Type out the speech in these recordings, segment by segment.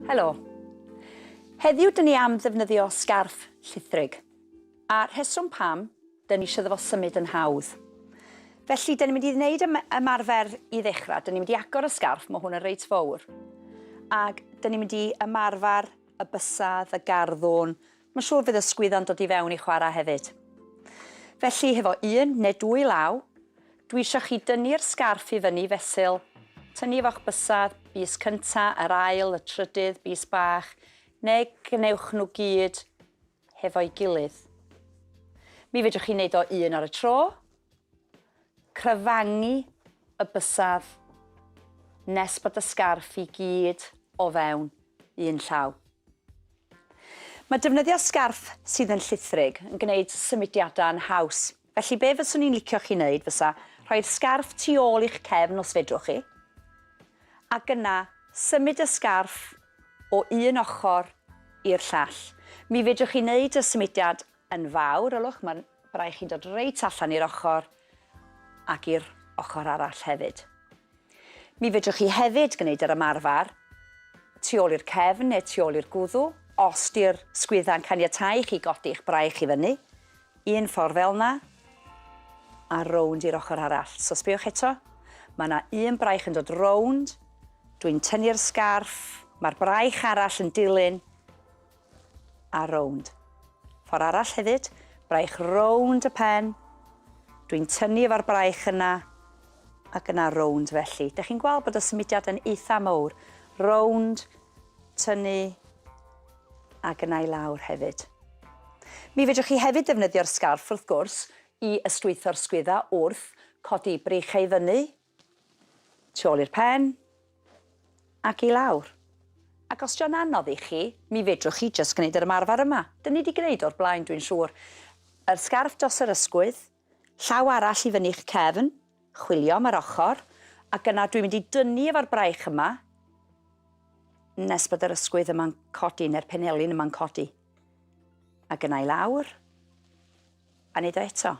Helo. Heddiw dyn ni am ddefnyddio sgarff llithrig. A rheswm pam, dyn ni eisiau fo symud yn hawdd. Felly, dyn ni'n mynd i wneud ymarfer i ddechrau. Dyn ni'n mynd i agor y sgarff, mae hwn yn reit fawr. Ac dyn ni'n mynd i ymarfer y bysedd, y garddwn. Mae'n siŵr fydd y sgwydda'n dod i fewn i chwarae hefyd. Felly, hefo 1 neu 2 law, dwi eisiau chi dynnu'r sgarff i fyny fesul, tynnu fo'ch bysedd, bys cynta, yr ail, y trydydd, bys bach, neu gnewch nhw gyd hefo'i gilydd. Mi fedrwch chi wneud o 1 ar y tro, cryfangu y bysedd, nes bod y sgarff i gyd o fewn un llaw. Mae defnyddio sgarff sydd yn llithrig yn gwneud symudiadau yn haws. Felly be fyswn i'n licio chi wneud fysa rhoi'r sgarff tu ôl i'ch cefn os fedrwch chi, ac yna symud y sgarff o un ochr i'r llall. Mi fedrwch chi wneud y symudiad yn fawr, ylwch, mae'n rhaid chi'n dod reit allan i'r ochr ac i'r ochr arall hefyd. Mi fedrwch chi hefyd gwneud yr ymarfer tu ôl i'r cefn neu tu ôl i'r gwddw, os di'r sgwydda'n caniatáu chi godi eich braich i fyny, un ffordd fel yna, a rownd i'r ochr arall. So sbïwch eto, mae yna un braich yn dod rownd, dwi'n tynnu'r sgarff, mae'r braich arall yn dilyn, a rownd. Ffordd arall hefyd, braich rownd y pen, dwi'n tynnu efo'r braich yna, ac yna rownd felly. Dych chi'n gweld bod y symudiad yn eitha mawr. Rownd, tynnu, ac yna i lawr hefyd. Mi fedrwch chi hefyd defnyddio'r sgarff, wrth gwrs, i ystwytho'r sgwydda wrth codi breichau fyny, tu ôl i'r pen, ac i lawr. Ac os di'n anodd i chi, mi fedrwch chi jyst gwneud yr ymarfer yma. Dyn ni wedi gwneud o'r blaen, dwi'n siŵr. Yr sgarff dros yr ysgwydd, llaw arall i fyny'ch cefn, chwilio am yr ochr, ac yna dwi'n mynd i dynnu efo'r braich yma, nes bod yr ysgwydd yma'n codi, neu'r penelin yma'n codi. Ac yna i lawr, a wneud o eto.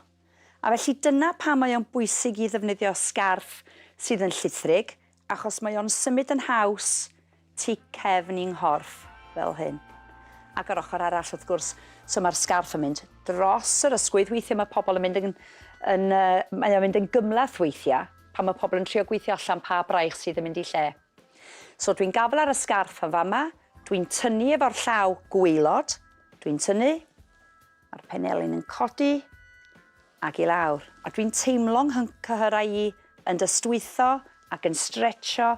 A felly dyna pam mae o'n bwysig i ddefnyddio sgarff sydd yn llithrig, achos mae o'n symud yn haws tu cefn i'n nghorff fel hyn. Ac yr ochr arall wrth gwrs, so mae'r sgarff yn mynd dros yr ysgwydd. Weithiau mae pobl yn mynd yn gymlath weithiau, pan mae pobl yn trio gweithio allan pa braich sydd yn mynd i lle. So dwi'n gafel ar y sgarff yn fama, dwi'n tynnu efo'r llaw gwaelod, dwi'n tynnu, mae'r penelin yn codi, ac i lawr. A dwi'n teimlo'n cyhyrau i yn dystwytho ac yn stretcho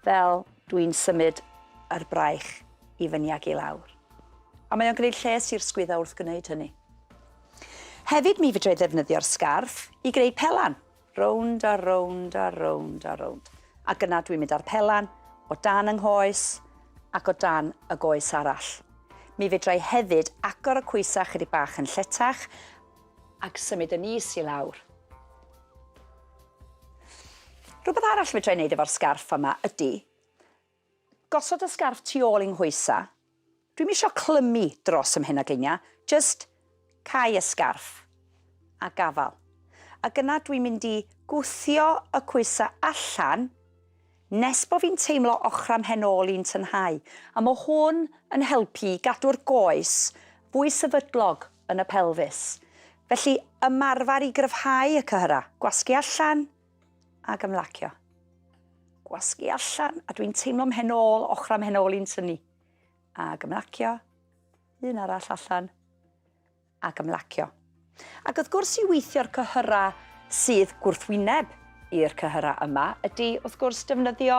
fel dwi'n symud yr braich i fyny ac i lawr. A mae o'n gwneud lles i'r sgwydda wrth gwneud hynny. Hefyd mi fedrai ddefnyddio'r sgarff i greu pelan. Rownd a rownd a rownd a rownd. Ac yna dwi'n mynd ar pelan o dan yng nghoes ac o dan y goes arall. Mi fedrai hefyd agor y coesau chydig bach yn lletach ac symud yn is i lawr. Rhywbeth arall fedrai wneud efo'r sgarff yma ydy, gosod y sgarff tu ôl i'n nghoesau, dwi'n eisiau clymu dros ym mhen ag einia, jyst cau y sgarff a gafal. Ac yna dwi'n mynd i gwthio y coesau allan nes bod fi'n teimlo ochr am henol i'n tynhau. A mae hwn yn helpu gadw'r goes fwy sefydlog yn y pelfis. Felly ymarfer i gryfhau y cyhyra. Gwasgu allan ac ymlacio. Gwasgu allan a dwi'n teimlo mhenol, ochr am henol i'n tynnu. Ac ymlacio, un arall allan, ac ymlacio. Ac wrth gwrs i weithio'r cyhyra sydd gwrthwyneb i'r cyhyra yma ydy wrth gwrs defnyddio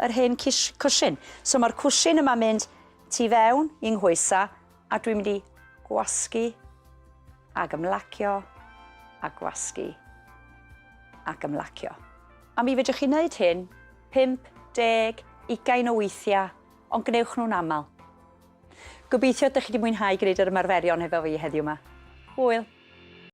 yr hen cwsin. So mae'r cwsin yma'n mynd tu fewn i'n nghhoesau a dwi'n mynd i gwasgu ac ymlacio a gwasgu ac ymlacio. A mi fedrwch chi wneud hyn 5, 10, 20 o weithiau, ond gnewch nhw'n aml. Gobeithio ydych chi wedi mwynhau gwneud yr ymarferion hefo fi heddiw yma. Hwyl!